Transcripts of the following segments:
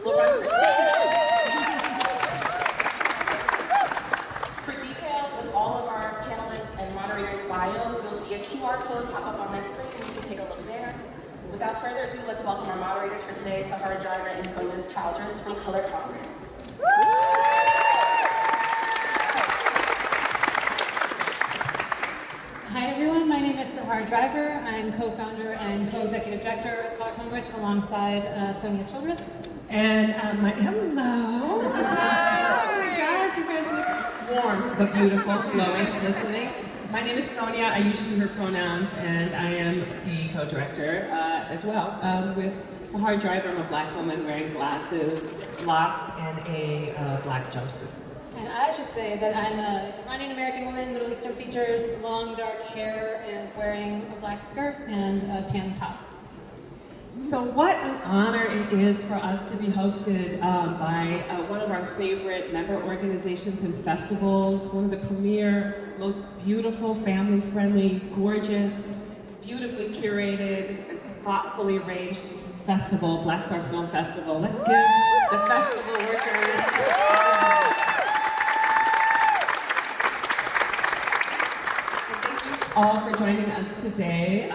will run for 6 minutes. For details of all of our panelists and moderators' bios, you'll see a QR code pop up on that screen, and you can take a look there. Without further ado, let's welcome our moderators for today, Sahar Driver and Sonya Childress from Color Congress. Hi everyone, my name is Sahar Driver. I'm co-founder and co-executive director of Color Congress alongside Sonya Childress. And hello. Oh my gosh, you guys look warm, but beautiful, glowing, listening. My name is Sonya. I use she, her pronouns, and I am the co-director as well with Sahar Driver. I'm a black woman wearing glasses, locks, and a black jumpsuit. And I should say that I'm a Iranian American woman, Middle Eastern features, long dark hair, and wearing a black skirt and a tan top. So what an honor it is for us to be hosted by one of our favorite member organizations and festivals, one of the premier, most beautiful, family-friendly, gorgeous, beautifully curated, and thoughtfully arranged festival, Black Star Film Festival. Let's give the festival workers all for joining us today.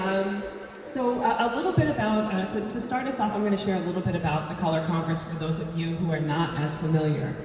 So a little bit about, to start us off, I'm going to share a little bit about the Color Congress for those of you who are not as familiar.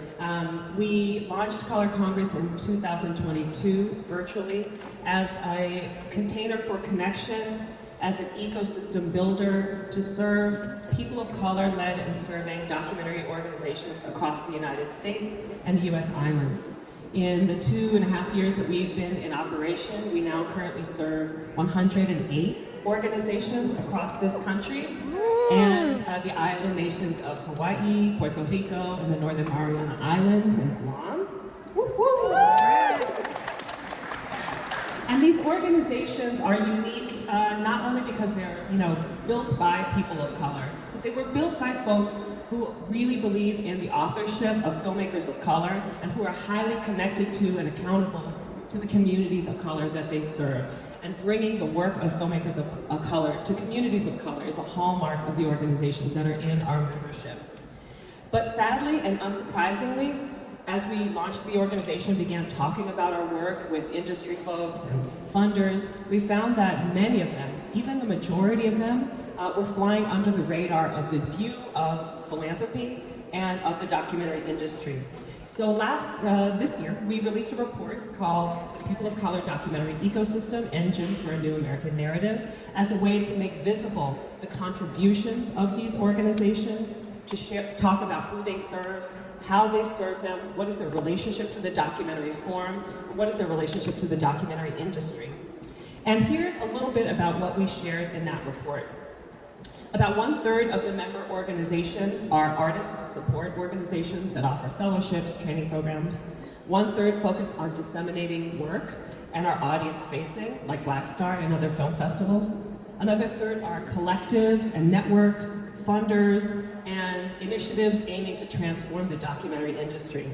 We launched Color Congress in 2022 virtually as a container for connection, as an ecosystem builder to serve people of color led and serving documentary organizations across the United States and the US islands. In the 2.5 years that we've been in operation, we now currently serve 108 organizations across this country and the island nations of Hawaii, Puerto Rico, and the Northern Mariana Islands, and Guam. Woo-hoo. And these organizations are unique not only because they're built by people of color, but they were built by folks who really believe in the authorship of filmmakers of color and who are highly connected to and accountable to the communities of color that they serve. And bringing the work of filmmakers of color to communities of color is a hallmark of the organizations that are in our membership. But sadly and unsurprisingly, as we launched the organization, began talking about our work with industry folks and funders, we found that many of them, even the majority of them, were flying under the radar of the view of philanthropy and of the documentary industry. So this year, we released a report called People of Color Documentary Ecosystem, Engines for a New American Narrative, as a way to make visible the contributions of these organizations, to talk about who they serve, how they serve them, what is their relationship to the documentary form, what is their relationship to the documentary industry. And here's a little bit about what we shared in that report. About 1/3 of the member organizations are artist support organizations that offer fellowships, training programs. 1/3 focus on disseminating work and are audience facing, like Black Star and other film festivals. Another 1/3 are collectives and networks, funders, and initiatives aiming to transform the documentary industry.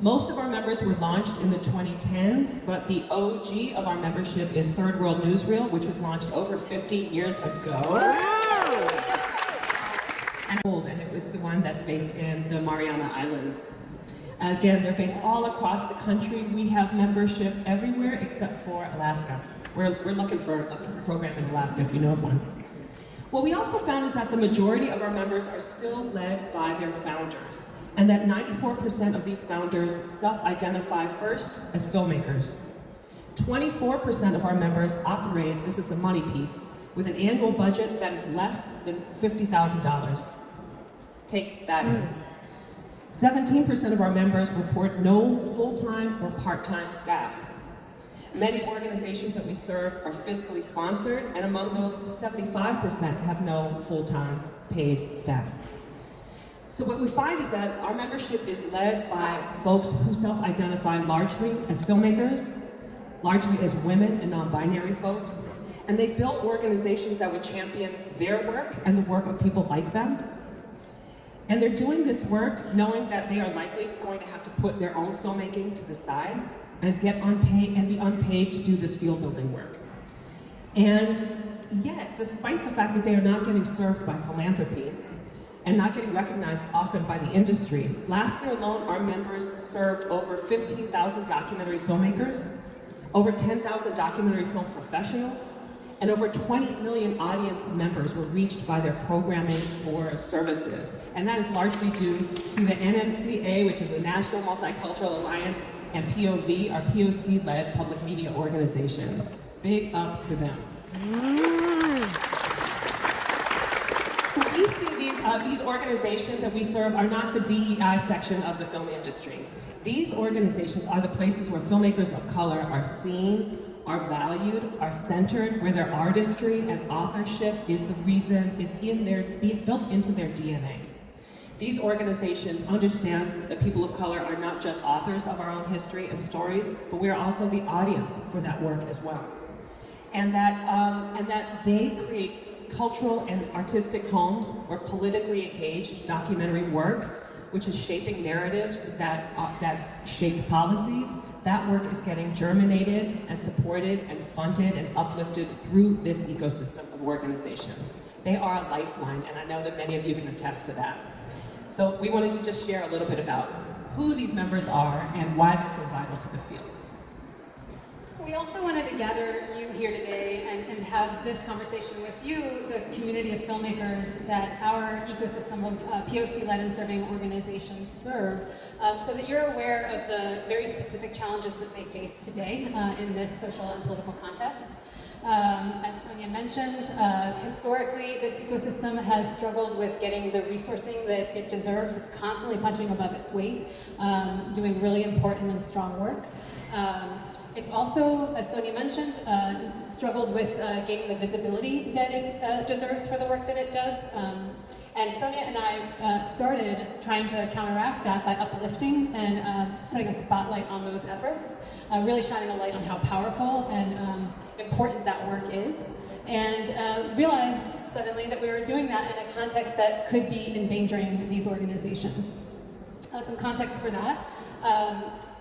Most of our members were launched in the 2010s, but the OG of our membership is Third World Newsreel, which was launched over 50 years ago. And it was the one that's based in the Mariana Islands. Again, they're based all across the country. We have membership everywhere except for Alaska. We're looking for a program in Alaska if you know of one. What we also found is that the majority of our members are still led by their founders, and that 94% of these founders self-identify first as filmmakers. 24% of our members operate, this is the money piece, with an annual budget that is less than $50,000. Take that in. 17% of our members report no full-time or part-time staff. Many organizations that we serve are fiscally sponsored, and among those, 75% have no full-time paid staff. So what we find is that our membership is led by folks who self-identify largely as filmmakers, largely as women and non-binary folks, and they built organizations that would champion their work and the work of people like them. And they're doing this work knowing that they are likely going to have to put their own filmmaking to the side and get unpaid and be unpaid to do this field building work. And yet, despite the fact that they are not getting served by philanthropy, and not getting recognized often by the industry. Last year alone, our members served over 15,000 documentary filmmakers, over 10,000 documentary film professionals, and over 20 million audience members were reached by their programming or services. And that is largely due to the NMCA, which is a National Multicultural Alliance, and POV, our POC-led public media organizations. Big up to them. So we see these organizations that we serve are not the DEI section of the film industry. These organizations are the places where filmmakers of color are seen, are valued, are centered, where their artistry and authorship is built into their DNA. These organizations understand that people of color are not just authors of our own history and stories, but we are also the audience for that work as well. And that they create cultural and artistic homes where politically engaged documentary work, which is shaping narratives that shape policies, that work is getting germinated and supported and funded and uplifted through this ecosystem of organizations. They are a lifeline, and I know that many of you can attest to that. So we wanted to just share a little bit about who these members are and why they're so vital to the field. We also wanted to gather you here today and have this conversation with you, the community of filmmakers that our ecosystem of POC-led and serving organizations serve, so that you're aware of the very specific challenges that they face today in this social and political context. As Sonya mentioned, historically, this ecosystem has struggled with getting the resourcing that it deserves. It's constantly punching above its weight, doing really important and strong work. It's also, as Sonya mentioned, struggled with gaining the visibility that it deserves for the work that it does. And Sonya and I started trying to counteract that by uplifting and putting a spotlight on those efforts, really shining a light on how powerful and important that work is, and realized suddenly that we were doing that in a context that could be endangering these organizations. Some context for that.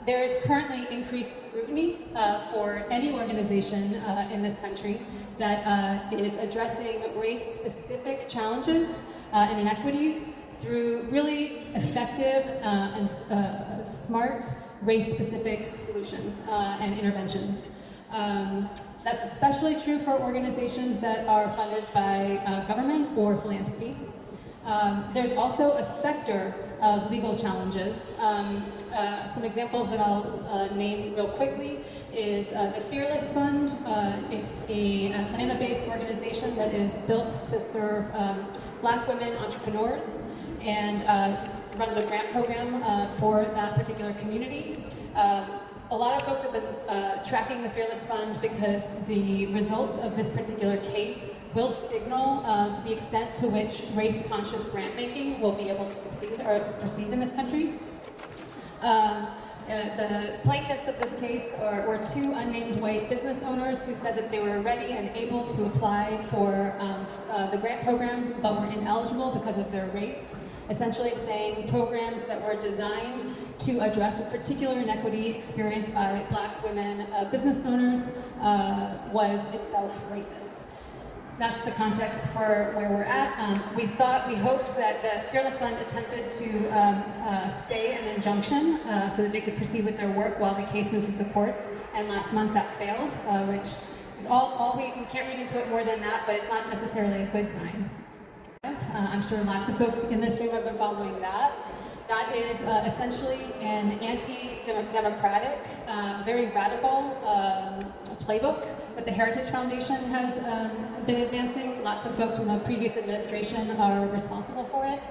There is currently increased scrutiny for any organization in this country that is addressing race-specific challenges and inequities through really effective and smart race-specific solutions and interventions. That's especially true for organizations that are funded by government or philanthropy. There's also a specter of legal challenges. Some examples that I'll name real quickly is the Fearless Fund. It's a Atlanta-based organization that is built to serve Black women entrepreneurs and runs a grant program for that particular community. A lot of folks have been tracking the Fearless Fund because the results of this particular case will signal the extent to which race-conscious grant-making will be able to succeed or proceed in this country. The plaintiffs of this case were two unnamed white business owners who said that they were ready and able to apply for the grant program, but were ineligible because of their race, essentially saying programs that were designed to address a particular inequity experienced by Black women business owners was itself racist. That's the context for where we're at. We hoped that the Fearless Fund attempted to stay an injunction so that they could proceed with their work while the case moved through the courts, and last month that failed, which is we can't read into it more than that, but it's not necessarily a good sign. I'm sure lots of folks in this room have been following that. That is essentially an anti-democratic, very radical playbook that the Heritage Foundation has been advancing. Lots of folks from the previous administration are responsible for it.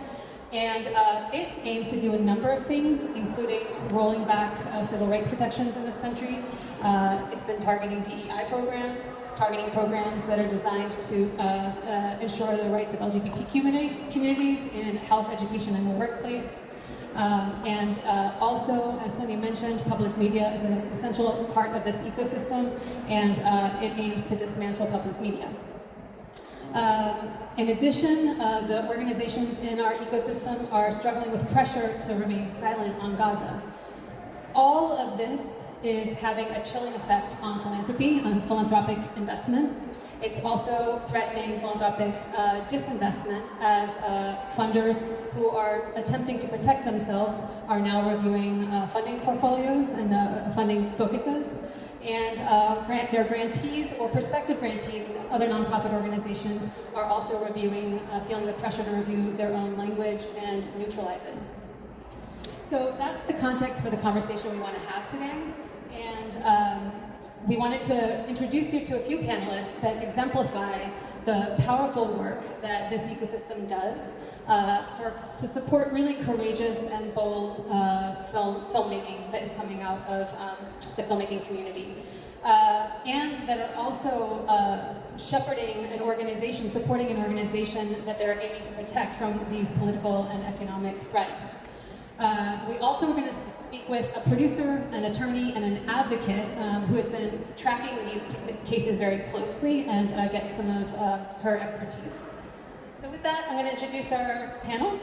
And it aims to do a number of things, including rolling back civil rights protections in this country. It's been targeting DEI programs, targeting programs that are designed to ensure the rights of LGBT communities in health, education, and the workplace. Also, as Sonya mentioned, public media is an essential part of this ecosystem, and it aims to dismantle public media. In addition, the organizations in our ecosystem are struggling with pressure to remain silent on Gaza. All of this is having a chilling effect on philanthropy, on philanthropic investment, It's also threatening philanthropic disinvestment as funders who are attempting to protect themselves are now reviewing funding portfolios and funding focuses. And their grantees or prospective grantees and other nonprofit organizations are also reviewing, feeling the pressure to review their own language and neutralize it. So that's the context for the conversation we want to have today. And we wanted to introduce you to a few panelists that exemplify the powerful work that this ecosystem does to support really courageous and bold filmmaking that is coming out of the filmmaking community. And that are also shepherding an organization, supporting an organization that they're aiming to protect from these political and economic threats. We also are going to speak with a producer, an attorney, and an advocate who has been tracking these cases very closely and get some of her expertise. So with that, I'm going to introduce our panel.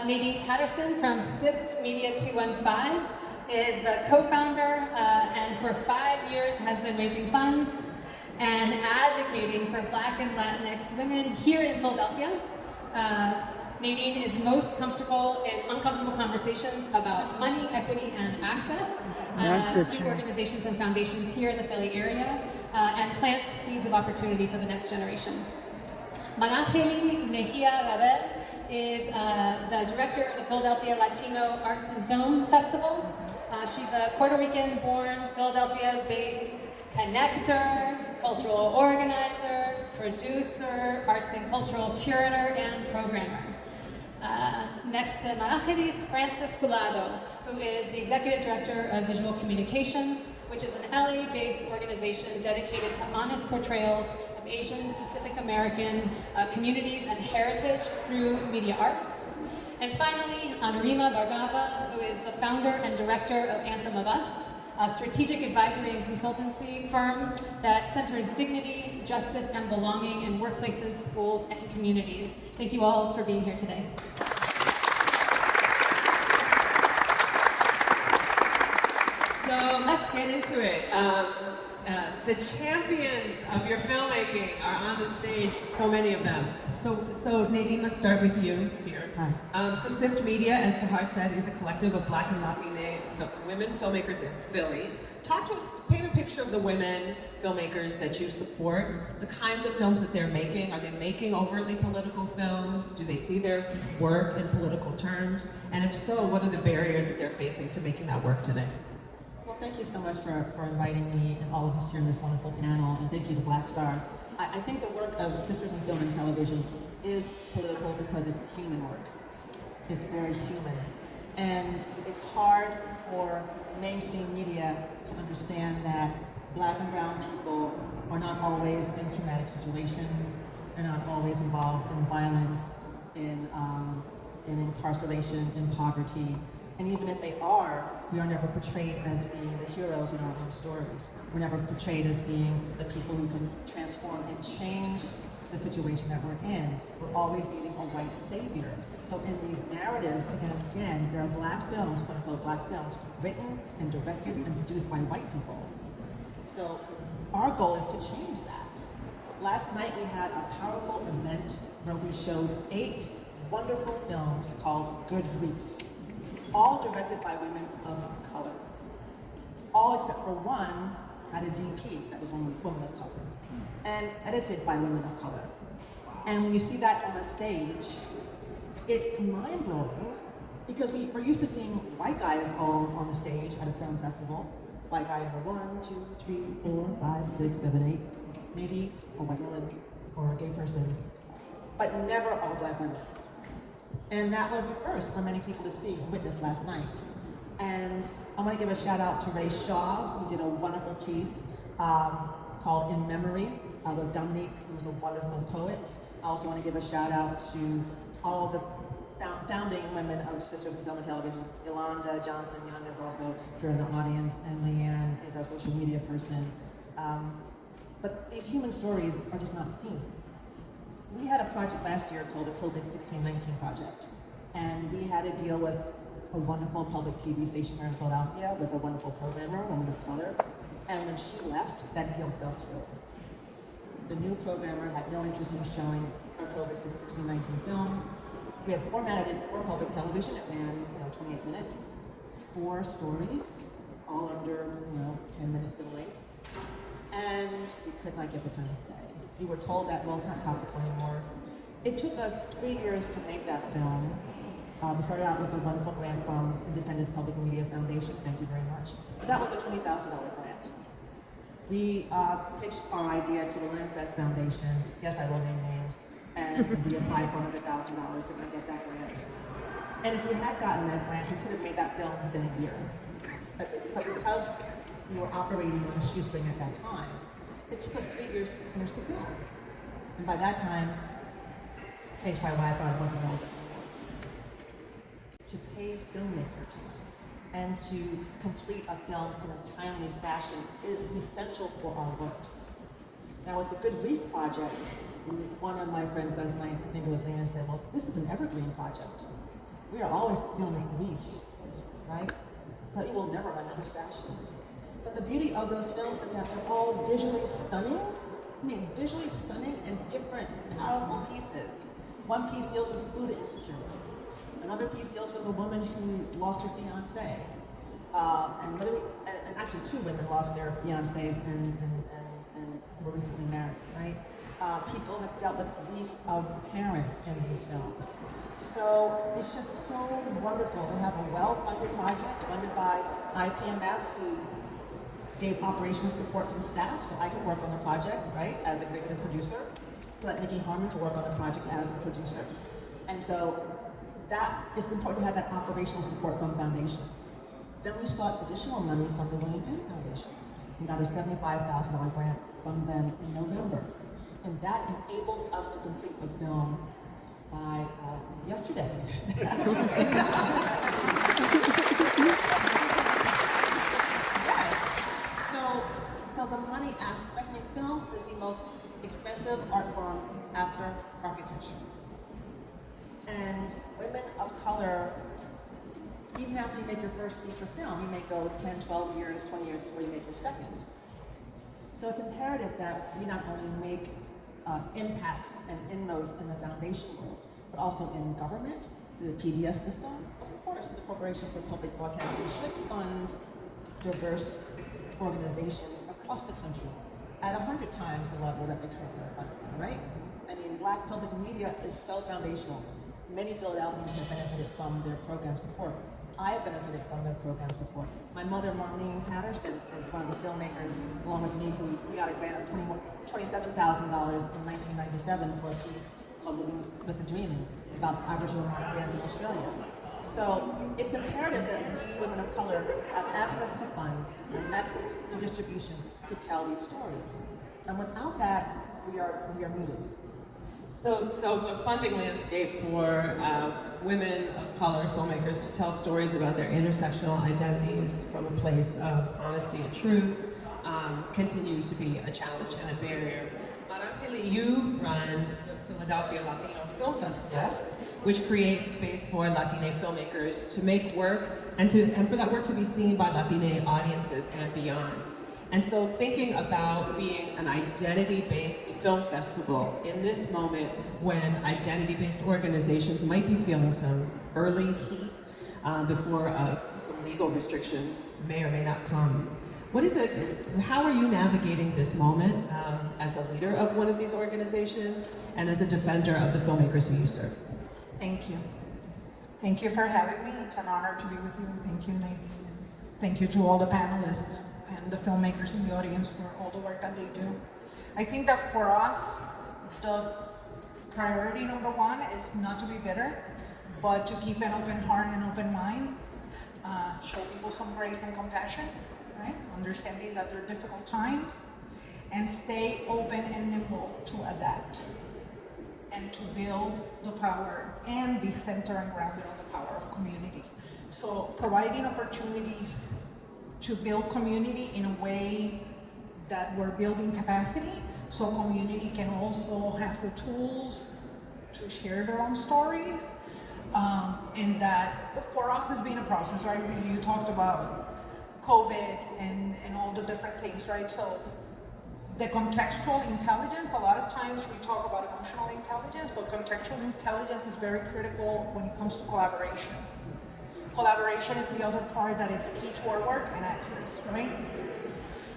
Nadine Patterson from SIFTMedia 215 is the co-founder and for 5 years has been raising funds and advocating for Black and Latinx women here in Philadelphia. Nadine is most comfortable in uncomfortable conversations about money, equity, and access to organizations and foundations here in the Philly area and plants seeds of opportunity for the next generation. Marángeli Mejia-Rabell is the director of the Philadelphia Latino Arts and Film Festival. She's a Puerto Rican-born, Philadelphia-based connector, cultural organizer, producer, arts and cultural curator, and programmer. Next to Marángeli is Cullado, who is the executive director of Visual Communications, which is an LA-based organization dedicated to honest portrayals of Asian, Pacific American communities and heritage through media arts. And finally, Anurima Bhargava, who is the founder and director of Anthem of Us, a strategic advisory and consultancy firm that centers dignity, justice, and belonging in workplaces, schools, and communities. Thank you all for being here today. So let's get into it. The champions of your filmmaking are on the stage, so many of them. So Nadine, let's start with you, dear. Hi. So SIFTMedia, as Sahar said, is a collective of Black and Latino women filmmakers in Philly. Talk to us, paint a picture of the women filmmakers that you support, the kinds of films that they're making. Are they making overtly political films? Do they see their work in political terms? And if so, what are the barriers that they're facing to making that work today? Well, thank you so much for inviting me and all of us here in this wonderful panel, and thank you to Black Star. I think the work of Sisters in Film and Television is political because it's human work. It's very human. And it's hard for mainstream media to understand that Black and brown people are not always in traumatic situations. They're not always involved in violence, in incarceration, in poverty. And even if they are, we are never portrayed as being the heroes in our own stories. We're never portrayed as being the people who can transform and change the situation that we're in. We're always needing a white savior. So in these narratives, again and again, there are Black films, quote unquote Black films, written and directed and produced by white people. So our goal is to change that. Last night we had a powerful event where we showed 8 wonderful films called Good Grief, all directed by women of color. All except for one had a DP that was a woman of color, and edited by women of color. And when you see that on a stage, it's mind-blowing because we're used to seeing white guys all on the stage at a film festival. White guy number 1, 2, 3, 4, 5, 6, 7, 8, maybe a white woman or a gay person, but never all Black women. And that was a first for many people to see and witness last night. And I want to give a shout out to Ray Shaw, who did a wonderful piece called In Memory with Dominique, who's a wonderful poet. I also want to give a shout out to all the founding women of Sisters in Film and Television. Yolanda Johnson-Young is also here in the audience, and Leanne is our social media person. But these human stories are just not seen. We had a project last year called the COVID-16-19 Project, and we had to deal with a wonderful public TV station here in Philadelphia with a wonderful programmer, a woman of color, and when she left, that deal fell through. The new programmer had no interest in showing our COVID-16-19 film. We had formatted it for public television. It ran 28 minutes, 4 stories, all under 10 minutes in length. And we could not get the time of day. We were told that, well, it's not topical anymore. It took us 3 years to make that film. We started out with a wonderful grant from Independence Public Media Foundation. Thank you very much. But that was a $20,000 grant. We pitched our idea to the Lindfest Foundation. Yes, I will name names. And we applied for $100,000 to get that grant. And if we had gotten that grant, we could have made that film within a year. But because we were operating on a shoestring at that time, it took us 3 years to finish the film. And by that time, HYY, I thought it wasn't relevant anymore. To pay filmmakers and to complete a film in a timely fashion is essential for our work. Now with the Good Grief Project, one of my friends last night, I think it was Nan, said, well, this is an evergreen project. We are always dealing with grief, right? So it will never run out of fashion. But the beauty of those films is that they're all visually stunning. I mean, visually stunning and different, powerful pieces. One piece deals with food insecurity. Another piece deals with a woman who lost her fiancé. And actually 2 women lost their fiancés and were recently married, right? People have dealt with grief of parents in these films. So it's just so wonderful to have a well-funded project funded by IPMF, who gave operational support for the staff so I could work on the project, right, as executive producer, so that Nikki Harmon could work on the project as a producer. And so that is important to have that operational support from foundations. Then we sought additional money from the William Penn Foundation and got a $75,000 grant from them in November. And that enabled us to complete the film by yesterday. So the money aspect of film is the most expensive art form after architecture. And women of color, even after you make your first feature film, you may go 10, 12 years, 20 years before you make your second. So it's imperative that we not only make impacts and inroads in the foundation world, but also in government, the PBS system. Of course, the Corporation for Public Broadcasting should fund diverse organizations across the country at 100 times the level that they currently are funding, right? I mean, Black public media is so foundational. Many Philadelphians have benefited from their program support. I have benefited from their program support. My mother, Marlene Patterson, is one of the filmmakers, along with me, who we got a grant of $27,000 in 1997 for a piece called Living with the Dreaming, about Aboriginal modern dance in Australia. So it's imperative that we, women of color, have access to funds and access to distribution to tell these stories. And without that, we are muted. So the funding landscape for women of color filmmakers to tell stories about their intersectional identities from a place of honesty and truth continues to be a challenge and a barrier. Marángeli, you run the Philadelphia Latino Film Festival, Yes. which creates space for Latine filmmakers to make work and for that work to be seen by Latine audiences and beyond. And so thinking about being an identity-based film festival in this moment when identity-based organizations might be feeling some early heat before some legal restrictions may or may not come. How are you navigating this moment as a leader of one of these organizations and as a defender of the filmmakers who you serve? Thank you. Thank you for having me. It's an honor to be with you. Thank you, Nadine. Thank you to all the panelists and the filmmakers in the audience for all the work that they do. I think that for us, the priority number one is not to be bitter, but to keep an open heart and open mind, show people some grace and compassion, right? Understanding that they're difficult times, and stay open and nimble to adapt, and to build the power and be centered and grounded on the power of community. So providing opportunities to build community in a way that we're building capacity, so community can also have the tools to share their own stories. And that for us has been a process, right? You talked about COVID and all the different things, right? So The contextual intelligence, a lot of times we talk about emotional intelligence, but contextual intelligence is very critical when it comes to collaboration. Collaboration is the other part that is key to our work and access, right?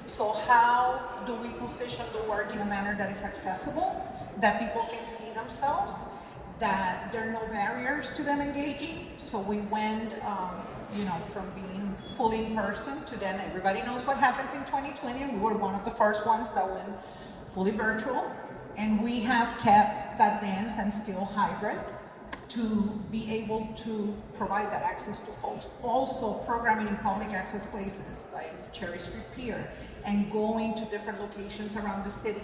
So how do we position the work in a manner that is accessible, that people can see themselves, that there are no barriers to them engaging? So we went, from being fully in person to then everybody knows what happens in 2020, and we were one of the first ones that went fully virtual. And we have kept that dance and still hybrid to be able to provide that access to folks. Also programming in public access places like Cherry Street Pier and going to different locations around the city.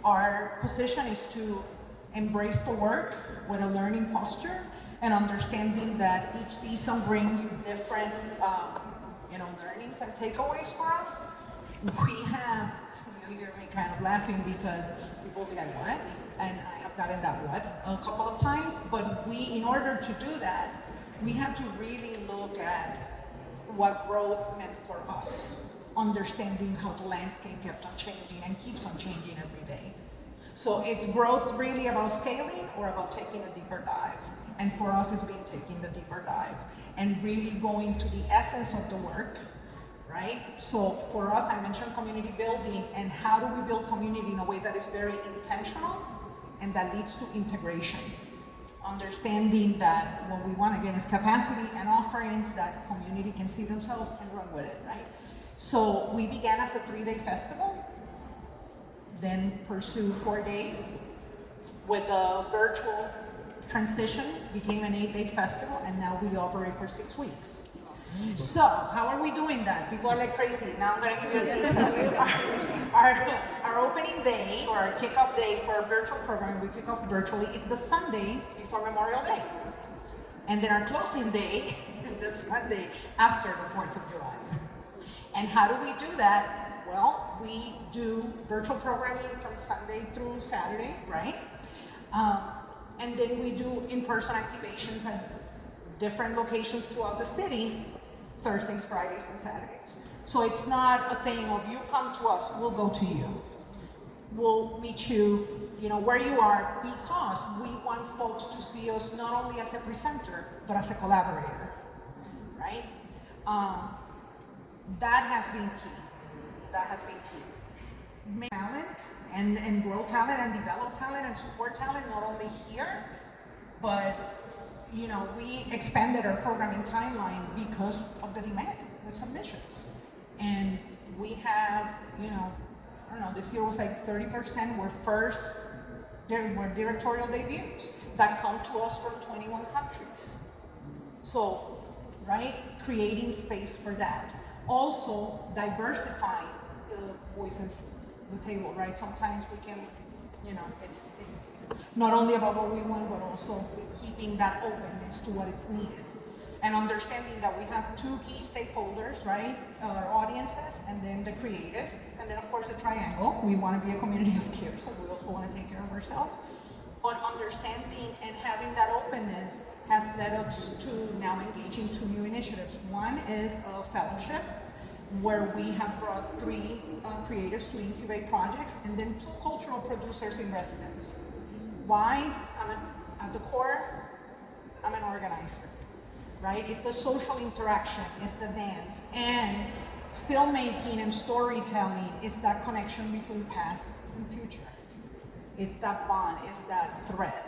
Our position is to embrace the work with a learning posture and understanding that each season brings different learnings and takeaways for us. We have, you hear me kind of laughing because people will be like, what? And I have gotten that what a couple of times, but in order to do that, we had to really look at what growth meant for us, understanding how the landscape kept on changing and keeps on changing every day. So it's growth really about scaling or about taking a deeper dive. And for us, it's been taking the deeper dive and really going to the essence of the work, right? So for us, I mentioned community building, and how do we build community in a way that is very intentional and that leads to integration? Understanding that what we want, again, is capacity and offerings that community can see themselves and run with it, right? So we began as a 3-day festival, then pursued 4 days with a virtual transition, became an 8-day festival, and now we operate for 6 weeks. So, how are we doing that? People are like crazy. Now I'm going to give you a detail. Our opening day, or our kickoff day for our virtual program, we kick off virtually, is the Sunday before Memorial Day. And then our closing day is the Sunday after the 4th of July. And how do we do that? Well, we do virtual programming from Sunday through Saturday, right? And then we do in-person activations at different locations throughout the city, Thursdays, Fridays, and Saturdays. So it's not a thing of you come to us, we'll go to you. We'll meet you, where you are, because we want folks to see us not only as a presenter, but as a collaborator, right? That has been key. That has been key. Talent and grow talent and develop talent and support talent, not only here, but we expanded our programming timeline because of the demand with submissions. And we have, this year was like 30% were directorial debuts that come to us from 21 countries. So, right, creating space for that. Also, diversifying the voices at the table, right? Sometimes we can, it's not only about what we want, but also keeping that openness to what is needed. And understanding that we have 2 key stakeholders, right? Our audiences, and then the creatives, and then of course the triangle. We want to be a community of care, so we also want to take care of ourselves. But understanding and having that openness has led us to now engaging 2 new initiatives. One is a fellowship, where we have brought 3 creators to incubate projects, and then 2 cultural producers in residence. Why? At the core, I'm an organizer, right? It's the social interaction, it's the dance, and filmmaking and storytelling is that connection between past and future. It's that bond, it's that thread.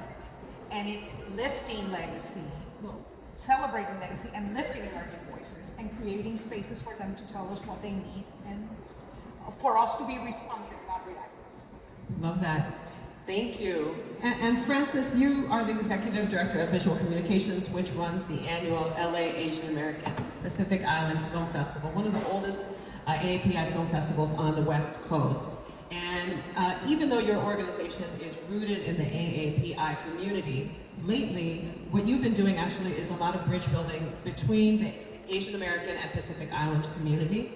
And it's lifting legacy, celebrating legacy and lifting emerging voices and creating spaces for them to tell us what they need and for us to be responsive, not reactive. Love that. Thank you. And Francis, you are the Executive Director of Visual Communications, which runs the annual LA Asian American Pacific Island Film Festival, one of the oldest AAPI film festivals on the West Coast. And even though your organization is rooted in the AAPI community, lately, what you've been doing actually is a lot of bridge building between the Asian American and Pacific Island community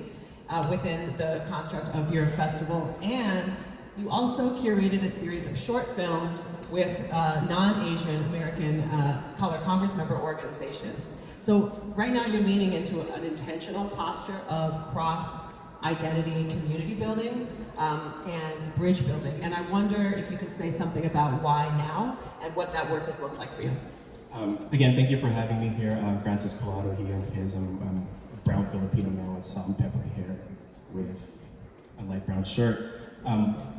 within the construct of your festival. And you also curated a series of short films with non-Asian American color Congress member organizations. So right now you're leaning into an intentional posture of identity and community building, and bridge building. And I wonder if you could say something about why now and what that work has looked like for you. Again, thank you for having me here. Francis Cullado, he and his brown Filipino man with salt and pepper hair with a light brown shirt.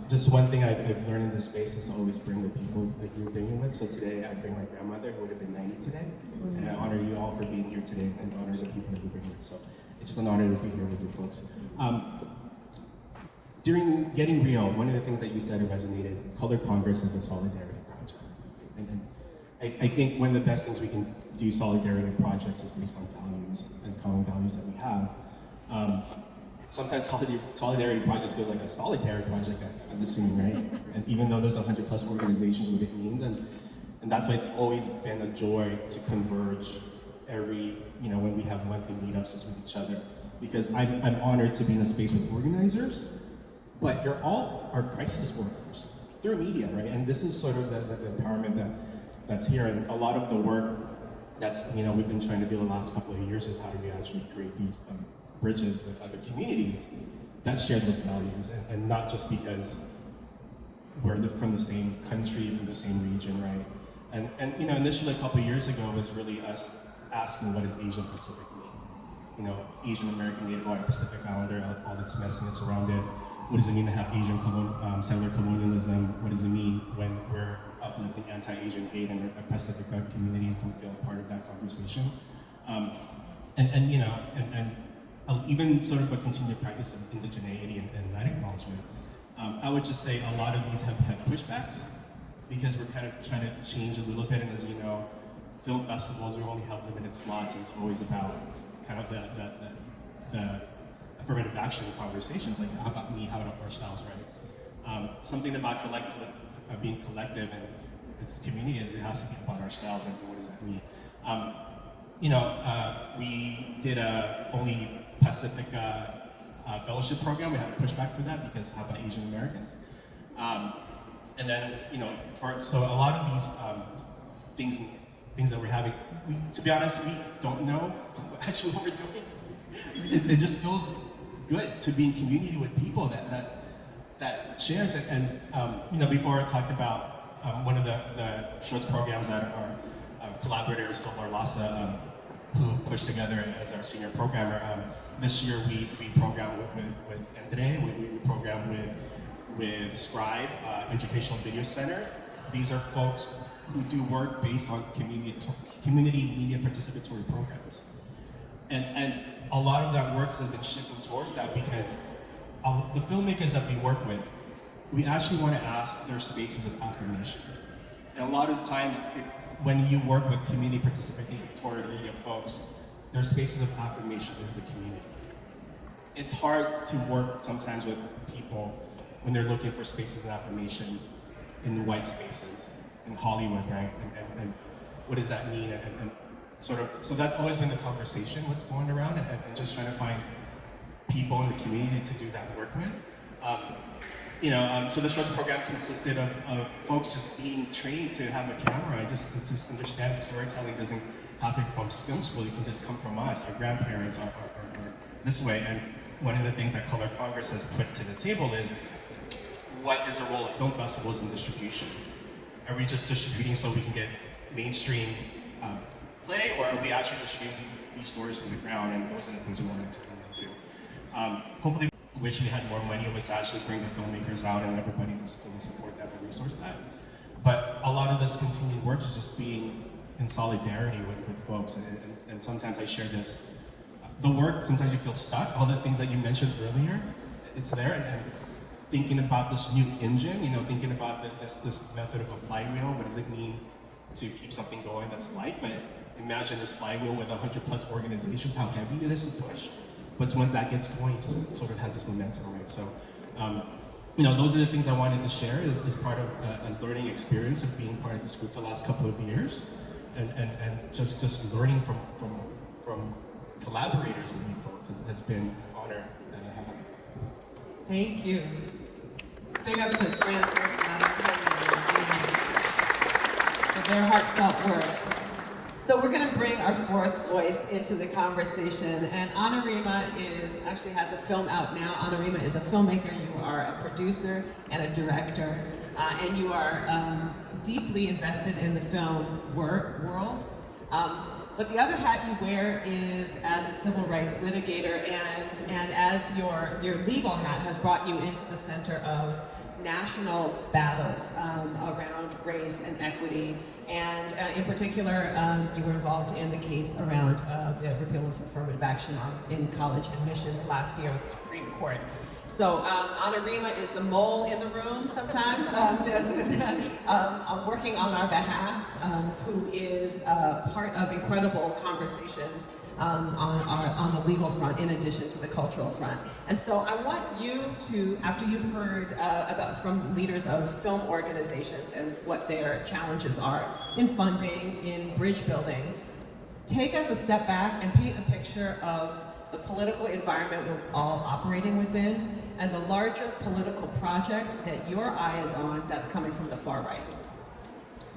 Just one thing I've learned in this space is to always bring the people that you're bringing with. So today I bring my grandmother, who would have been 90 today. And I honor you all for being here today and honor the people that you bring with. So it's just an honor to be here with you folks. During Getting Real, one of the things that you said resonated, Color Congress is a solidarity project. And I think one of the best things we can do solidarity projects is based on values and common values that we have. Sometimes solidarity projects feel like a solitary project, I'm assuming, right? And even though there's 100+ organizations, what it means, and that's why it's always been a joy to converge every, when we have monthly meetups just with each other. Because I'm honored to be in a space with organizers, but you're all our crisis workers through media, right? And this is sort of the empowerment that's here, and a lot of the work that's, we've been trying to do the last couple of years is how do we actually create these bridges with other communities that share those values, and not just because we're from the same country, from the same region, right? And initially a couple of years ago was really us asking, what does Asian Pacific mean? Asian American, Native Hawaiian, Pacific Islander, all its messiness around it. What does it mean to have Asian settler colonialism? What does it mean when we're uplifting anti-Asian hate and our Pacific communities don't feel a part of that conversation? Even sort of a continued practice of indigeneity and land acknowledgement. I would just say a lot of these have pushbacks because we're kind of trying to change a little bit, and as you know, film festivals, we only have limited slots, and it's always about kind of the affirmative action conversations, like how about me, how about ourselves, right? Something about being collective and its community is it has to be about ourselves, and what does that mean? We did only Pacific fellowship program. We had a pushback for that because how about Asian Americans? And then, so a lot of these things that we're having, to be honest, we don't know actually what we're doing. It just feels good to be in community with people that shares it. And before I talked about one of the shorts programs that our collaborator Sahar Lassa who pushed together as our senior programmer. This year we programmed with Andre, we programmed with Scribe, Educational Video Center. These are folks who do work based on community media participatory programs. And a lot of that work has been shifting towards that because the filmmakers that we work with, we actually want to ask their spaces of affirmation. And a lot of the times, when you work with community participatory media folks, their spaces of affirmation is the community. It's hard to work sometimes with people when they're looking for spaces of affirmation in white spaces, in Hollywood, right? And what does that mean? And sort of, so that's always been the conversation, what's going around, and just trying to find people in the community to do that work with. So the Shorts program consisted of folks just being trained to have a camera, just understand that storytelling doesn't have to come from film school, it can just come from us. Our grandparents are this way. And one of the things that Color Congress has put to the table is, what is the role of film festivals in distribution? Are we just distributing so we can get mainstream play, or are we actually distributing these stories from the ground? And those are the things we wanted to look into. Hopefully, wish we had more money was actually bring the filmmakers out and everybody to fully support that and resource that. But a lot of this continued work is just being in solidarity with folks. And sometimes I share this. The work, sometimes you feel stuck. All the things that you mentioned earlier, it's there. And thinking about this new engine, thinking about this method of a flywheel, what does it mean to keep something going that's light? But imagine this flywheel with 100+ organizations, how heavy it is to push. But when that gets going, it just sort of has this momentum, right? So, those are the things I wanted to share as part of a learning experience of being part of this group the last couple of years, and just learning from collaborators with you folks has been an honor that I have. Thank you. Big up to Francis for their heartfelt work. So we're going to bring our fourth voice into the conversation, and Anurima actually has a film out now. Anurima is a filmmaker, you are a producer and a director, and you are deeply invested in the film world. But the other hat you wear is as a civil rights litigator, and as your legal hat has brought you into the center of national battles around race and equity. And in particular, you were involved in the case around the repeal of affirmative action in college admissions last year with the Supreme Court. So Anurima is the mole in the room sometimes, working on our behalf, who is part of incredible conversations on the legal front in addition to the cultural front. And so I want you to, after you've heard from leaders of film organizations and what their challenges are in funding, in bridge building, take us a step back and paint a picture of the political environment we're all operating within, and the larger political project that your eye is on that's coming from the far right.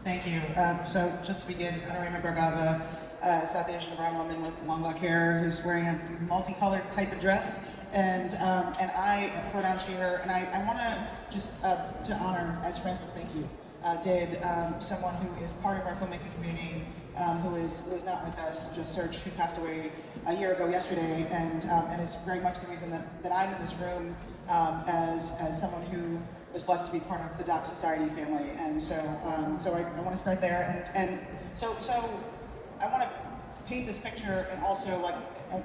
Thank you. So just to begin, Anurima Bhargava, South Asian brown woman with long black hair who's wearing a multicolored type of dress, and I pronouns she, her, and I want to just to honor, as Francis, thank you, did, someone who is part of our filmmaking community, who is not with us, just Serge, who passed away a year ago yesterday, and is very much the reason that I'm in this room as someone who was blessed to be part of the Doc Society family. And so I want to start there, and so I want to paint this picture and also like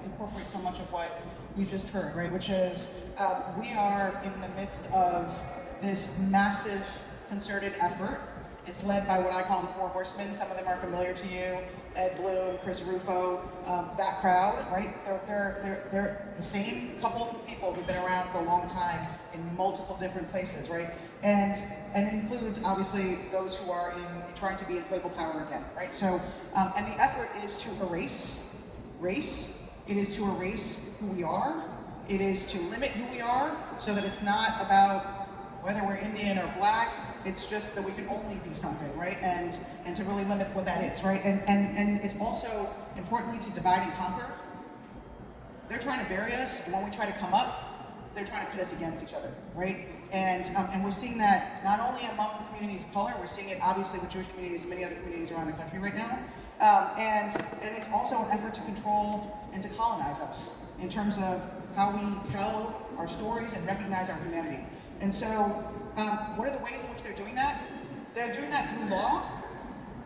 incorporate so much of what we've just heard, right? Which is we are in the midst of this massive concerted effort. It's led by what I call the Four Horsemen. Some of them are familiar to you: Ed Bloom, Chris Rufo, that crowd, right? They're the same couple of people who've been around for a long time in multiple different places, right? And it includes obviously those who are trying to be in political power again, right? So, and the effort is to erase race. It is to erase who we are. It is to limit who we are, so that it's not about whether we're Indian or black. It's just that we can only be something, right? And to really limit what that is, right? And it's also importantly to divide and conquer. They're trying to bury us, and when we try to come up, they're trying to pit us against each other, right? And we're seeing that not only among communities of color, we're seeing it obviously with Jewish communities and many other communities around the country right now. And it's also an effort to control and to colonize us in terms of how we tell our stories and recognize our humanity. And so, what are the ways in which they're doing that? They're doing that through law.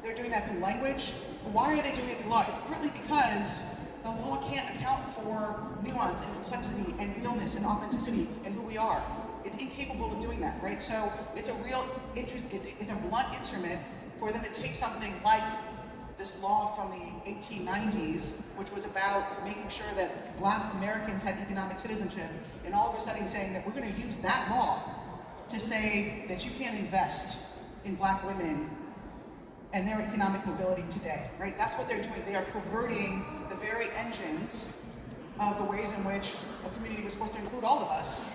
They're doing that through language. Why are they doing it through law? It's partly because the law can't account for nuance and complexity and realness and authenticity and who we are. It's incapable of doing that, right? So it's a real it's a blunt instrument for them to take something like this law from the 1890s, which was about making sure that Black Americans had economic citizenship, and all of a sudden saying that we're going to use that law to say that you can't invest in Black women and their economic mobility today, right? That's what they're doing. They are perverting the very engines of the ways in which a community was supposed to include all of us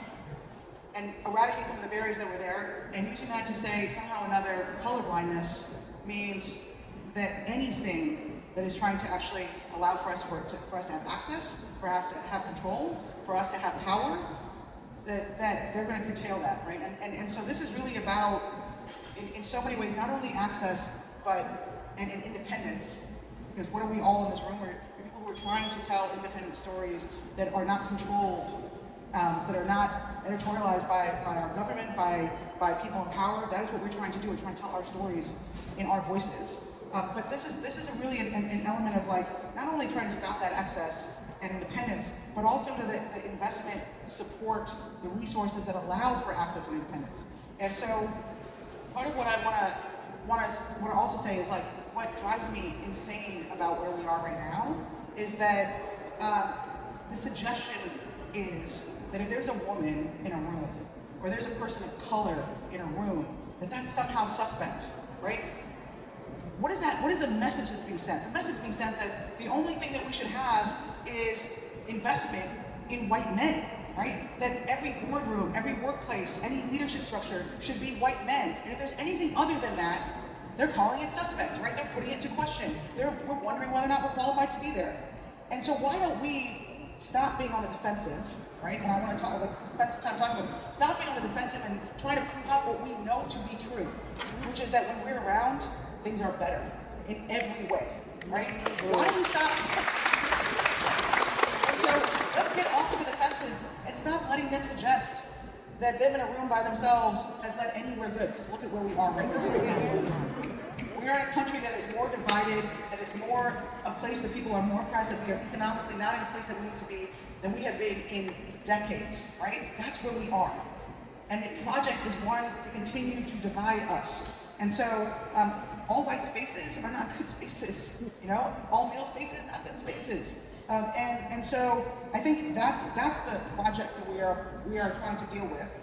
and eradicate some of the barriers that were there, and using that to say somehow or another colorblindness means that anything that is trying to actually allow for us to have access, for us to have control, for us to have power, that they're going to curtail that, right? And so this is really about, in so many ways, not only access, but and independence. Because what are we all in this room? We're people who are trying to tell independent stories that are not controlled, that are not editorialized by our government, by people in power. That is what we're trying to do. We're trying to tell our stories in our voices. But this is a really an element of like not only trying to stop that access and independence, but also to the investment, the support, the resources that allow for access and independence. And so part of what I want to also say is like what drives me insane about where we are right now is that the suggestion is that if there's a woman in a room or there's a person of color in a room, that's somehow suspect, right? What is that? What is the message that's being sent? The message being sent that the only thing that we should have is investment in white men, right? That every boardroom, every workplace, any leadership structure should be white men. And if there's anything other than that, they're calling it suspect, right? They're putting it into question. We're wondering whether or not we're qualified to be there. And so why don't we stop being on the defensive, right? And I want to spend some time talking about this. Stop being on the defensive and try to prove out what we know to be true, which is that when we're around, things are better in every way, right? Why don't we stop? And so let's get off of the defensive and stop letting them suggest that them in a room by themselves has led anywhere good, because look at where we are right now. We are in a country that is more divided, that is more a place that people are more oppressed, that we are economically not in a place that we need to be than we have been in decades, right? That's where we are. And the project is one to continue to divide us. And so, all white spaces are not good spaces, you know? All male spaces, not good spaces. And so I think that's the project that we are trying to deal with,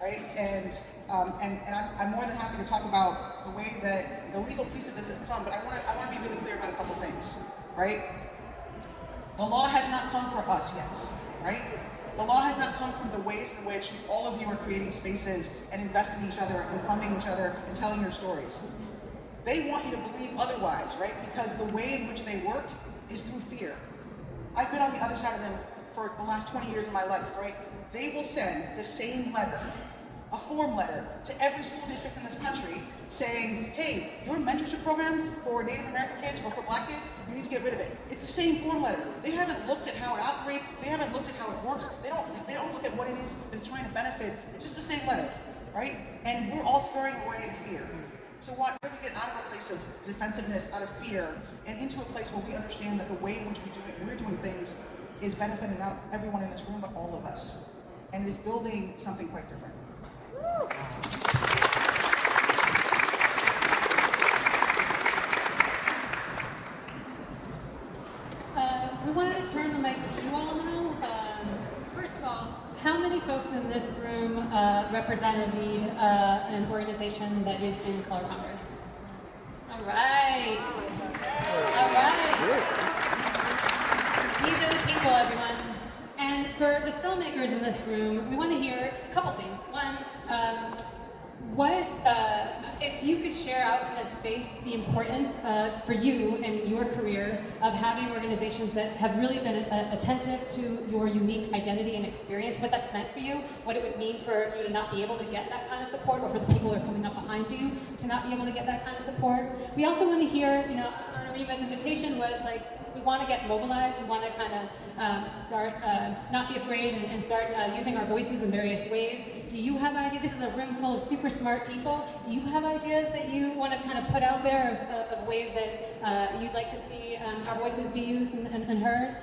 right? And I'm more than happy to talk about the way that the legal piece of this has come, but I want to be really clear about a couple things, right? The law has not come for us yet, right? The law has not come from the ways in which all of you are creating spaces and investing in each other and funding each other and telling your stories. They want you to believe otherwise, right? Because the way in which they work is through fear. I've been on the other side of them for the last 20 years of my life, right? They will send the same letter, a form letter, to every school district in this country saying, hey, your mentorship program for Native American kids or for Black kids, you need to get rid of it. It's the same form letter. They haven't looked at how it operates. They haven't looked at how it works. They don't look at what it is that's trying to benefit. It's just the same letter, right? And we're all scurrying away in fear. So why don't we get out of a place of defensiveness, out of fear, and into a place where we understand that the way in which we're doing things is benefiting not everyone in this room, but all of us. And is building something quite different. We wanted to turn the mic to you all now. First of all, how many folks in this room represent or lead an organization that is in Color Congress? All right. All right. These are the people, everyone. And for the filmmakers in this room, we want to hear a couple things. One, if you could share out in this space the importance for you and your career of having organizations that have really been attentive to your unique identity and experience, what that's meant for you, what it would mean for you to not be able to get that kind of support, or for the people that are coming up behind you to not be able to get that kind of support. We also want to hear, you know, Anurima's invitation was like, we want to get mobilized, we want to kind of start, not be afraid and start using our voices in various ways. Do you have ideas? This is a room full of super smart people. Do you have ideas that you want to kind of put out there of ways that you'd like to see our voices be used and heard?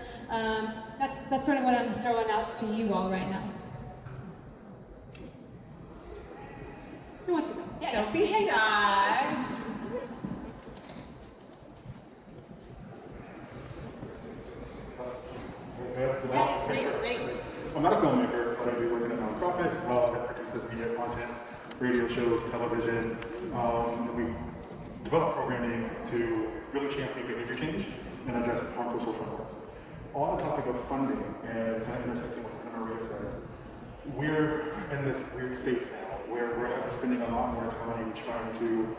That's sort of what I'm throwing out to you all right now. Who wants to go? Yeah, Don't be shy. Yeah, it's great. I'm not a filmmaker, but I do work in a nonprofit that produces media content, radio shows, television, and we develop programming to really champion behavior change and address harmful social norms. On the topic of funding and kind of intersecting with what Maria said, we're in this weird space now where we're spending a lot more time trying to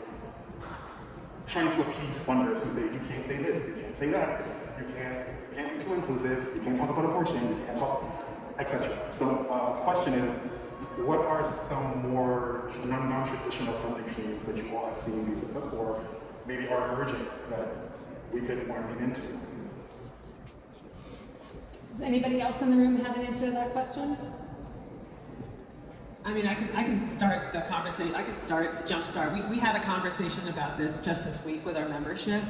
appease funders who say, you can't say this, you can't say that, you can't be too inclusive, you can't talk about abortion, you can't talk, etc. So question is, what are some more non-traditional funding streams that you all have seen be successful or maybe are emerging that we could more lean into? Does anybody else in the room have an answer to that question? I mean, I can start the conversation. I can jumpstart. We had a conversation about this just this week with our membership,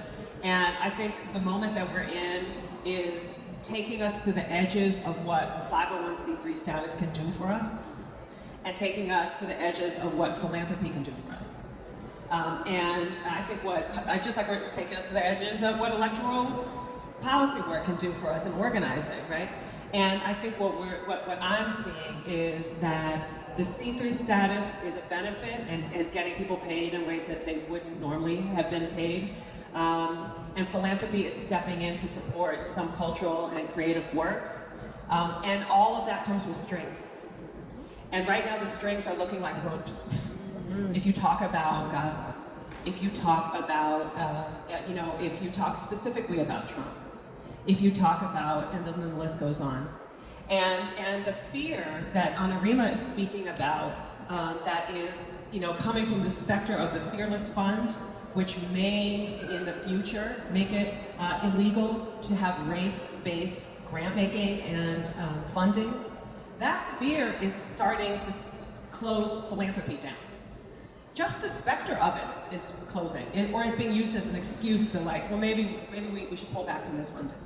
and I think the moment that we're in is taking us to the edges of what 501c3 status can do for us, and taking us to the edges of what philanthropy can do for us. And I think just like it's taking us to the edges of what electoral policy work can do for us in organizing, right? And I think what I'm seeing is that the C3 status is a benefit and is getting people paid in ways that they wouldn't normally have been paid. And philanthropy is stepping in to support some cultural and creative work. And all of that comes with strings. And right now the strings are looking like ropes. If you talk about Gaza, if you talk about, if you talk specifically about Trump, if you talk about, and then the list goes on. And the fear that Anurima is speaking about, that is, coming from the specter of the Fearless Fund, which may, in the future, make it illegal to have race-based grant making and funding. That fear is starting to close philanthropy down. Just the specter of it is closing, or is being used as an excuse to maybe we should pull back from this funding.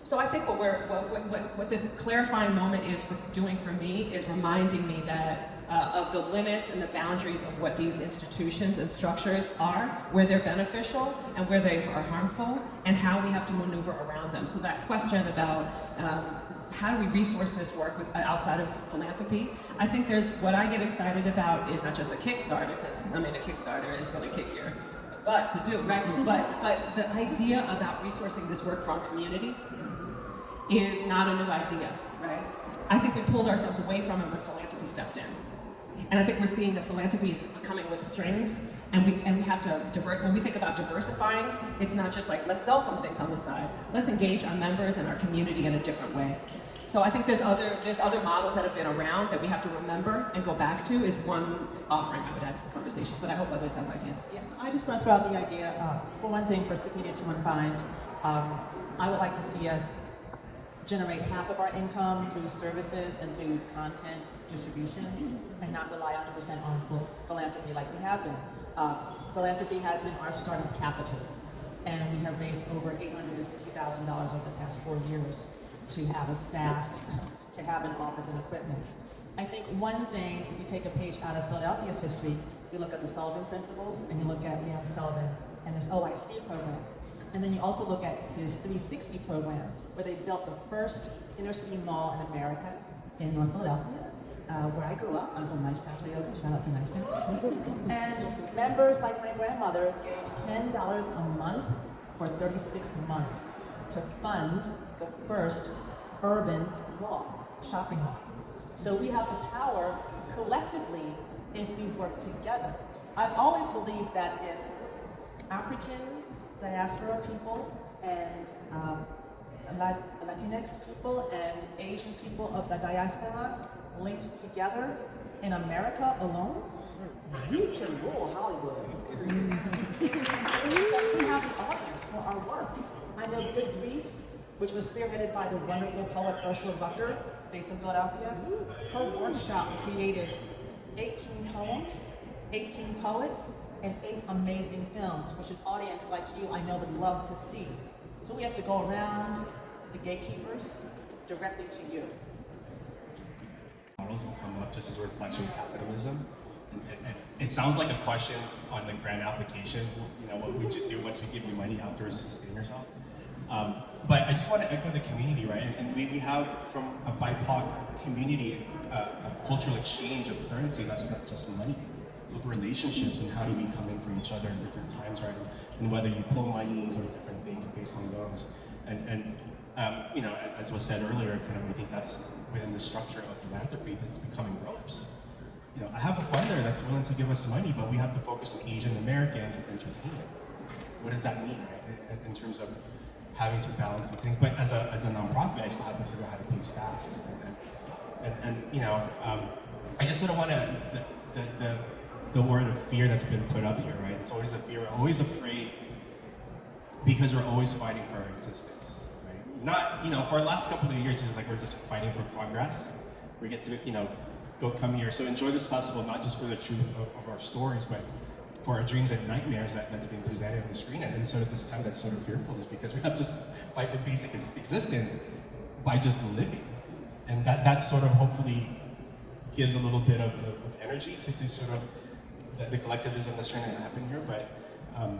So I think what this clarifying moment is doing for me is reminding me that of the limits and the boundaries of what these institutions and structures are, where they're beneficial and where they are harmful, and how we have to maneuver around them. So that question about how do we resource this work outside of philanthropy, I think what I get excited about is not just a Kickstarter, because a Kickstarter is going to kick your butt to do, right? But the idea about resourcing this work from community is not a new idea, right? I think we pulled ourselves away from it when philanthropy stepped in. And I think we're seeing that philanthropy is coming with strings, and we have to divert. When we think about diversifying, it's not just like, let's sell some things on the side. Let's engage our members and our community in a different way. So I think there's other models that have been around that we have to remember and go back to, is one offering I would add to the conversation, but I hope others have ideas. Yeah, I just want to throw out the idea, for one thing, for SIFTMedia 215, I would like to see us generate half of our income through services and through content distribution, and not rely 100% on philanthropy like we have been. Philanthropy has been our startup capital, and we have raised over $860,000 over the past 4 years to have a staff, to have an office and equipment. I think one thing, if you take a page out of Philadelphia's history, you look at the Sullivan Principles, and you look at Leon Sullivan and this OIC program. And then you also look at his 360 program, where they built the first inner city mall in America in North Philadelphia, where I grew up. I'm from Nicetown, Toyota. Shout out to Nicetown. And members like my grandmother gave $10 a month for 36 months to fund the first urban mall, shopping mall. So we have the power collectively if we work together. I've always believed that if African diaspora people and Latinx people and Asian people of the diaspora linked together in America alone, we can rule Hollywood. We have the audience for our work. I know Good Grief, which was spearheaded by the wonderful poet Ursula Bucker, based in Philadelphia. Her workshop created 18 poems, 18 poets, and 8 amazing films, which an audience like you, I know, would love to see. So we have to go around the gatekeepers directly to you. Models will come up just as a reflection of capitalism. And it sounds like a question on the grant application. What would you do once we give you money afterwards to sustain yourself? But I just want to echo the community, right? And we have, from a BIPOC community, a cultural exchange of currency that's not just money, of relationships, and how do we come in for each other at different times, right? And whether you pull monies or different things based on those. And as was said earlier, I think that's within the structure of philanthropy that's becoming ropes. I have a funder that's willing to give us money, but we have to focus on Asian American entertainment. What does that mean, right? In terms of having to balance these things. But as a nonprofit, I still have to figure out how to pay staff. I just sort of want to, the word of fear that's been put up here, right? It's always a fear. We're always afraid because we're always fighting for our existence, right? Not, for the last couple of years, it's like we're just fighting for progress. We get to, come here. So enjoy this festival, not just for the truth of our stories, but for our dreams and nightmares that's being presented on the screen. And sort of this time that's sort of fearful is because we have to just fight for basic existence by just living. And that sort of hopefully gives a little bit of energy to sort of the collectivism that's trying to happen here. But I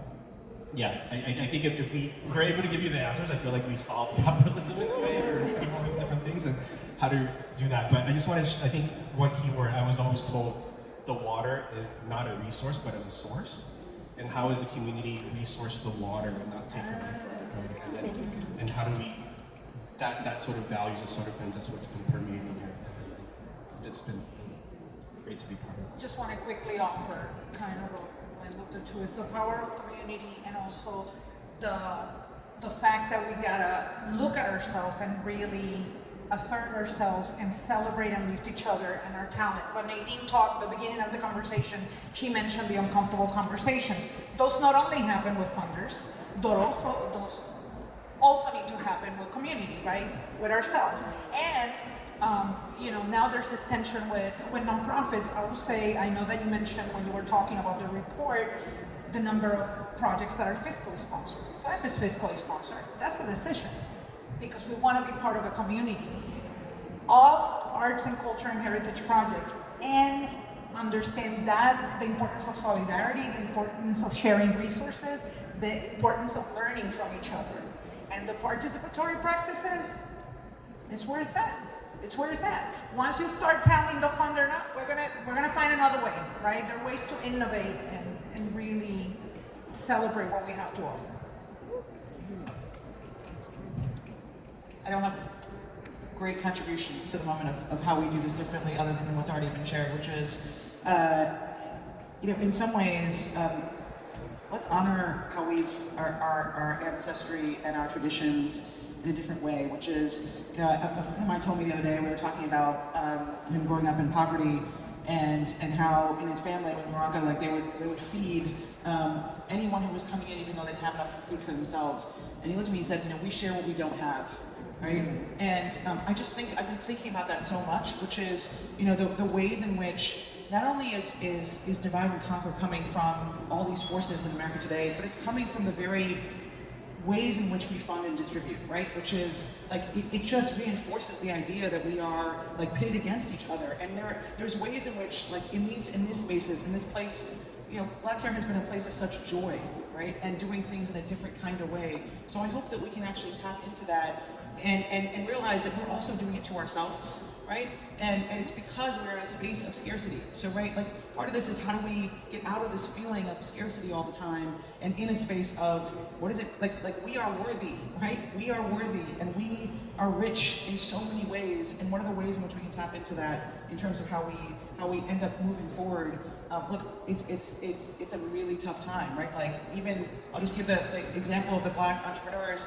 think if we were able to give you the answers, I feel like we solved capitalism in a way, or all these different things, and how to do that. But I just want to, I think one key word, I was always told the water is not a resource, but as a source. And how is the community resource the water and not take away from it? And how do we, that sort of values has sort of been just what's been permeating here. It's been great to be part of. Just want to quickly offer kind of a blend of the two. It's the power of community and also the fact that we gotta look at ourselves and really assert ourselves and celebrate and lift each other and our talent. But Nadine talked at the beginning of the conversation, she mentioned the uncomfortable conversations. Those not only happen with funders, those also need to happen with community, right? With ourselves. And now there's this tension with nonprofits. I will say, I know that you mentioned when you were talking about the report, the number of projects that are fiscally sponsored. If is fiscally sponsored, that's a decision. Because we want to be part of a community of arts and culture and heritage projects and understand that the importance of solidarity, the importance of sharing resources, the importance of learning from each other. And the participatory practices is where it's at. It's where it's at. Once you start telling the funder, no, we're gonna find another way, right? There are ways to innovate and really celebrate what we have to offer. I don't have great contributions to the moment of how we do this differently other than what's already been shared, which is, in some ways, let's honor how our ancestry and our traditions in a different way, which is, a friend of mine told me the other day, we were talking about him growing up in poverty and how in his family in Morocco, like they would feed anyone who was coming in even though they didn't have enough food for themselves. And he looked at me and said, we share what we don't have. Right? And I just think, I've been thinking about that so much, which is, the ways in which not only is divide and conquer coming from all these forces in America today, but it's coming from the very ways in which we fund and distribute, right? Which is, like, it just reinforces the idea that we are, like, pitted against each other. And there's ways in which, like, in these spaces, in this place, Black Star has been a place of such joy, right? And doing things in a different kind of way. So I hope that we can actually tap into that and realize that we're also doing it to ourselves, right? And it's because we're in a space of scarcity. So, right, like, part of this is how do we get out of this feeling of scarcity all the time and in a space of, what is it, like we are worthy, right? We are worthy and we are rich in so many ways. And what are the ways in which we can tap into that in terms of how we end up moving forward? Look, it's a really tough time, right? Like, even, I'll just give the example of the Black entrepreneurs.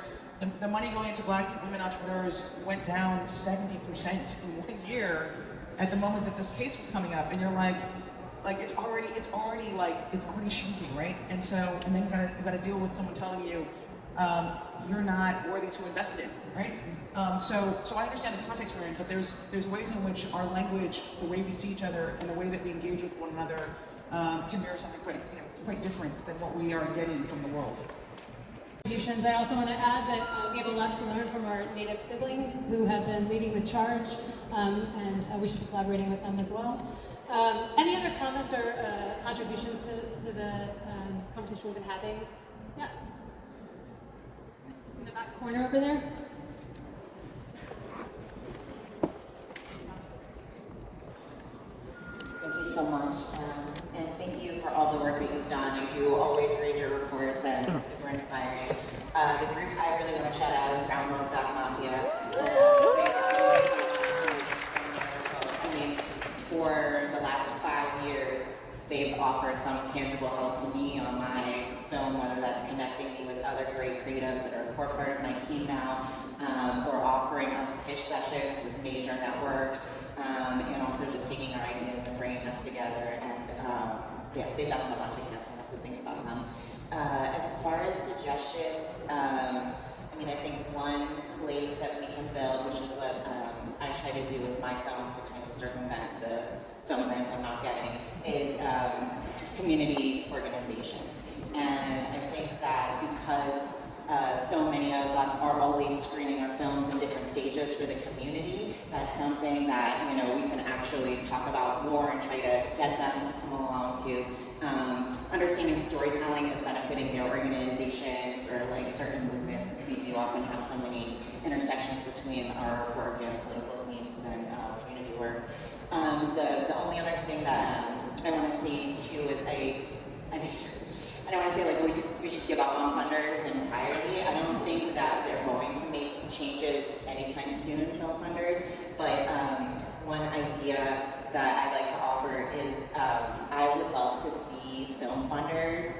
The money going into Black women entrepreneurs went down 70% in 1 year at the moment that this case was coming up, and you're like it's already shrinking, right? And then you gotta deal with someone telling you you're not worthy to invest in, right? So I understand the context we're in, but there's ways in which our language, the way we see each other, and the way that we engage with one another can mirror something quite different than what we are getting from the world. I also want to add that we have a lot to learn from our Native siblings who have been leading the charge, and we should be collaborating with them as well. Any other comments or contributions to the conversation we've been having? Yeah. In the back corner over there. Thank you so much, and thank you for all the work that you've done. I do always read your reports, and it's super inspiring. The group I really want to shout out is Ground Rules Mafia. I mean, for the last 5 years, they've offered some tangible help to me on my film, whether that's connecting me with other great creatives that are a core part of my team now, or offering us pitch sessions with major networks, and also just taking our ideas and bringing us together. And they've done so much. I can't say enough good things about them. As far as suggestions, I think one place that we can build, which is what I try to do with my film to kind of circumvent the film grants I'm not getting, is community organizations. And I think that because so many of us are always screening our films in different stages for the community, that's something that we can actually talk about more and try to get them to come along to. Understanding storytelling is benefiting their organizations or like certain movements, since we do often have so many intersections between our work and political themes and community work. The only other thing that I want to say too is I don't want to say like we should give up on funders entirely. I don't think that they're going to make changes anytime soon in film funders, but one idea that I like to offer is I would love to see film funders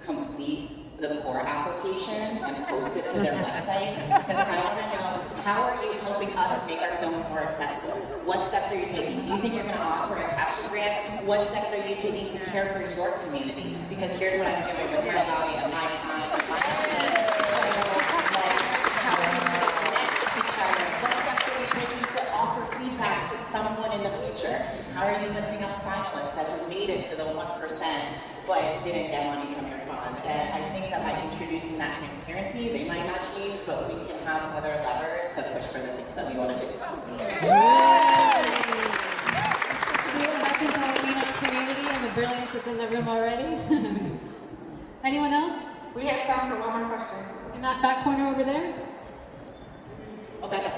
complete the core application and post it to their website, because I want to know, how are you helping us make our films more accessible? What steps are you taking? Do you think you're going to offer a caption grant? What steps are you taking to care for your community? Because here's what I'm doing with my body and my time and my money. So, like, how are you going to connect with each other? What steps are you taking to offer feedback to someone in the future? How are you lifting up finalists that have made it to the 1% but didn't get money from your fund? And I think that by introducing that transparency, they might not change, but we can have other levers to push for the things that we want to do. See what happens when we lean on community and the brilliance that's in the room already? Anyone else? We have time for one more question. In that back corner over there? Oh, back up.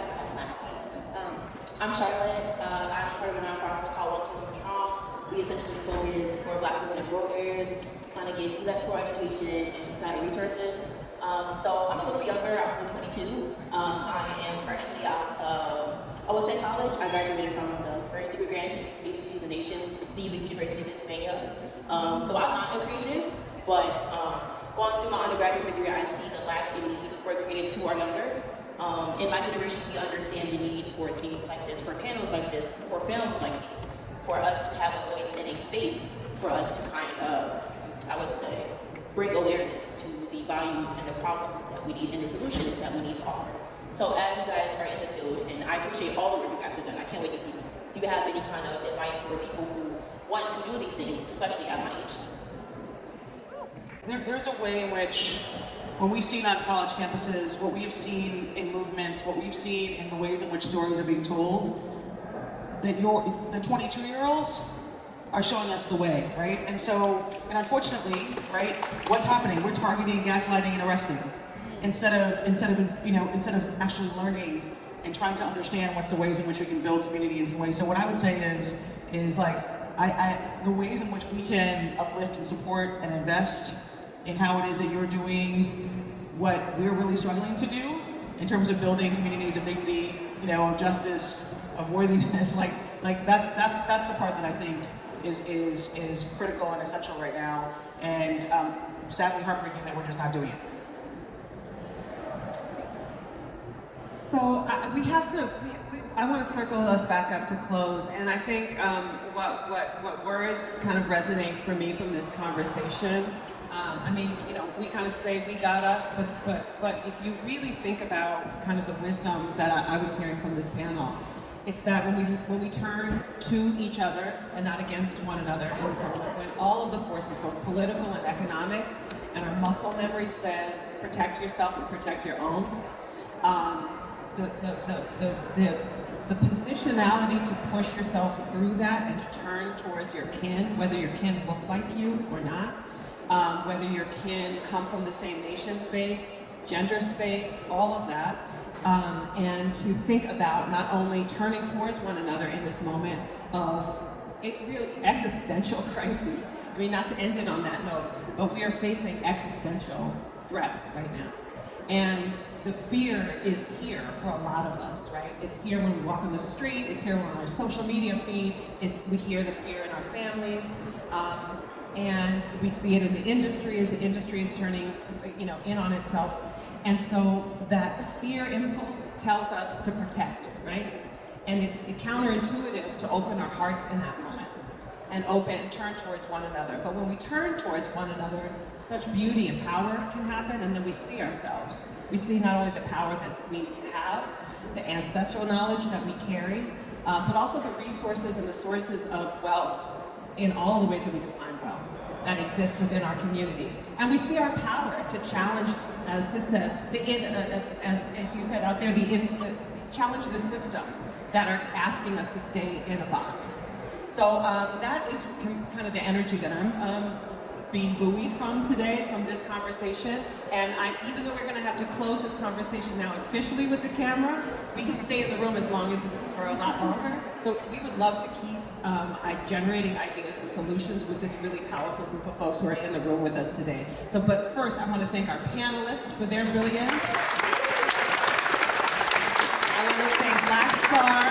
I'm Charlotte. I'm part of a nonprofit called Welcome Strong. We essentially focus for Black women and brokers, kind of give electoral education and society resources. So I'm a little bit younger. I'm only 22. I am freshly out of, I would say, college. I graduated from the first degree grantee HBCU of the nation, the University of Pennsylvania. So I'm not a creative, but going through my undergraduate degree, I see the lack in need for creatives who are younger. In my generation, we understand the need for things like this, for panels like this, for films like these, for us to have a voice in a space, for us to kind of, I would say, bring awareness to the values and the problems that we need and the solutions that we need to offer. So as you guys are in the field, and I appreciate all the work you guys have done, I can't wait to see if you have any kind of advice for people who want to do these things, especially at my age. There's a way in which, what we've seen on college campuses, what we've seen in movements, what we've seen in the ways in which stories are being told, that the 22-year-olds are showing us the way, right? And so, and unfortunately, right, what's happening? We're targeting, gaslighting, and arresting instead of actually learning and trying to understand what's the ways in which we can build community in different ways. So what I would say is like, the ways in which we can uplift and support and invest in how it is that you're doing what we're really struggling to do in terms of building communities of dignity, of justice, of worthiness. Like that's the part that I think is critical and essential right now, and sadly heartbreaking that we're just not doing it. So I want to circle us back up to close, and I think what words kind of resonate for me from this conversation. We kind of say we got us, but if you really think about kind of the wisdom that I was hearing from this panel, it's that when we turn to each other and not against one another in this moment, when all of the forces, both political and economic, and our muscle memory says protect yourself and protect your own, the positionality to push yourself through that and to turn towards your kin, whether your kin look like you or not, whether your kin come from the same nation space, gender space, all of that, and to think about not only turning towards one another in this moment of really existential crises. Not to end it on that note, but we are facing existential threats right now. And the fear is here for a lot of us, right? It's here when we walk on the street, it's here on our social media feed, we hear the fear in our families, and we see it in the industry as the industry is turning, in on itself. And so that fear impulse tells us to protect, right? And it's counterintuitive to open our hearts in that moment and turn towards one another. But when we turn towards one another, such beauty and power can happen, and then we see ourselves. We see not only the power that we have, the ancestral knowledge that we carry, but also the resources and the sources of wealth in all the ways that we define wealth that exist within our communities. And we see our power to challenge, as Sis said, as you said out there, challenge the systems that are asking us to stay in a box. So that is kind of the energy that I'm being buoyed from today, from this conversation. And even though we're going to have to close this conversation now officially with the camera, we can stay in the room for a lot longer. So we would love to keep generating ideas and solutions with this really powerful group of folks who are in the room with us today. But first, I want to thank our panelists for their brilliance. I want to thank Black Star.